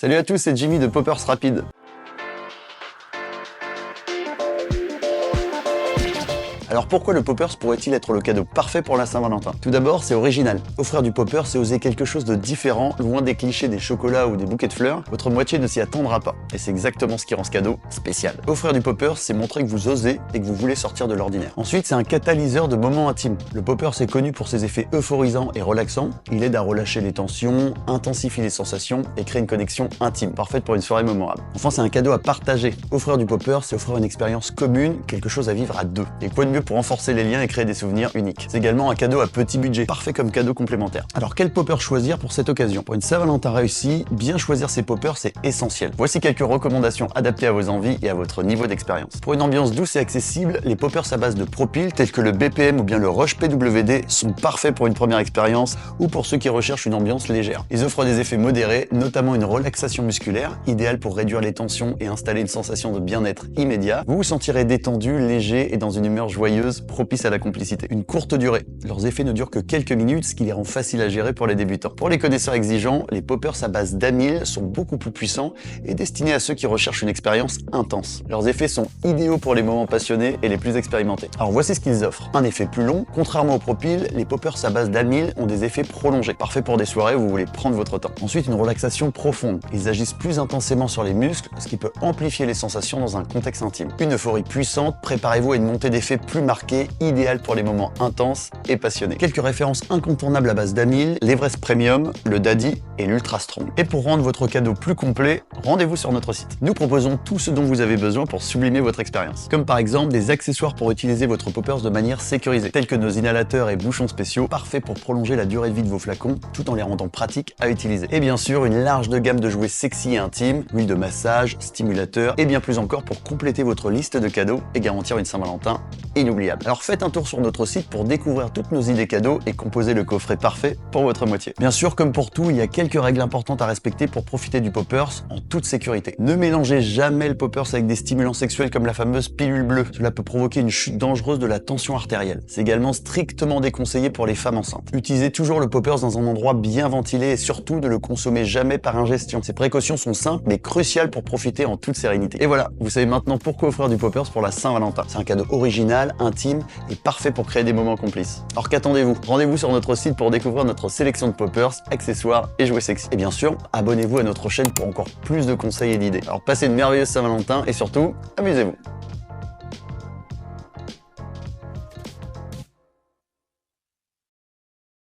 Salut à tous, c'est Jimmy de Poppers Rapide. Alors pourquoi le Poppers pourrait-il être le cadeau parfait pour la Saint-Valentin? Tout d'abord, c'est original. Offrir du Poppers, c'est oser quelque chose de différent, loin des clichés des chocolats ou des bouquets de fleurs. Votre moitié ne s'y attendra pas. Et c'est exactement ce qui rend ce cadeau spécial. Offrir du Poppers, c'est montrer que vous osez et que vous voulez sortir de l'ordinaire. Ensuite, c'est un catalyseur de moments intimes. Le Poppers est connu pour ses effets euphorisants et relaxants. Il aide à relâcher les tensions, intensifie les sensations et crée une connexion intime, parfaite pour une soirée mémorable. Enfin, c'est un cadeau à partager. Offrir du Poppers, c'est offrir une expérience commune, quelque chose à vivre à deux. Et quoi de mieux pour renforcer les liens et créer des souvenirs uniques. C'est également un cadeau à petit budget, parfait comme cadeau complémentaire. Alors quel popper choisir pour cette occasion? Pour une Saint-Valentin réussie, bien choisir ses poppers c'est essentiel. Voici quelques recommandations adaptées à vos envies et à votre niveau d'expérience. Pour une ambiance douce et accessible, les poppers à base de propyl tels que le BPM ou bien le Roche PWD sont parfaits pour une première expérience ou pour ceux qui recherchent une ambiance légère. Ils offrent des effets modérés, notamment une relaxation musculaire, idéale pour réduire les tensions et installer une sensation de bien-être immédiat. Vous vous sentirez détendu, léger et dans une humeur joyeuse, propice à la complicité. Une courte durée. Leurs effets ne durent que quelques minutes, ce qui les rend faciles à gérer pour les débutants. Pour les connaisseurs exigeants, les poppers à base d'amyle sont beaucoup plus puissants et destinés à ceux qui recherchent une expérience intense. Leurs effets sont idéaux pour les moments passionnés et les plus expérimentés. Alors voici ce qu'ils offrent. Un effet plus long. Contrairement au propyl, les poppers à base d'amyle ont des effets prolongés, parfaits pour des soirées où vous voulez prendre votre temps. Ensuite, une relaxation profonde. Ils agissent plus intensément sur les muscles, ce qui peut amplifier les sensations dans un contexte intime. Une euphorie puissante. Préparez-vous à une montée d'effets plus marquée, idéal pour les moments intenses et passionnés. Quelques références incontournables à base d'amyle, l'Everest Premium, le Daddy et l'Ultra Strong. Et pour rendre votre cadeau plus complet, rendez-vous sur notre site. Nous proposons tout ce dont vous avez besoin pour sublimer votre expérience. Comme par exemple des accessoires pour utiliser votre poppers de manière sécurisée, tels que nos inhalateurs et bouchons spéciaux, parfaits pour prolonger la durée de vie de vos flacons, tout en les rendant pratiques à utiliser. Et bien sûr, une large gamme de jouets sexy et intimes, huile de massage, stimulateurs et bien plus encore pour compléter votre liste de cadeaux et garantir une Saint-Valentin inoubliable. Alors faites un tour sur notre site pour découvrir toutes nos idées cadeaux et composer le coffret parfait pour votre moitié. Bien sûr, comme pour tout, il y a quelques règles importantes à respecter pour profiter du poppers en toute sécurité. Ne mélangez jamais le poppers avec des stimulants sexuels comme la fameuse pilule bleue. Cela peut provoquer une chute dangereuse de la tension artérielle. C'est également strictement déconseillé pour les femmes enceintes. Utilisez toujours le poppers dans un endroit bien ventilé et surtout ne le consommez jamais par ingestion. Ces précautions sont simples mais cruciales pour profiter en toute sérénité. Et voilà, vous savez maintenant pourquoi offrir du poppers pour la Saint-Valentin. C'est un cadeau original, intime et parfait pour créer des moments complices. Alors qu'attendez-vous? Rendez-vous sur notre site pour découvrir notre sélection de poppers, accessoires et jouets sexy. Et bien sûr, abonnez-vous à notre chaîne pour encore plus de conseils et d'idées. Alors passez une merveilleuse Saint-Valentin et surtout, amusez-vous.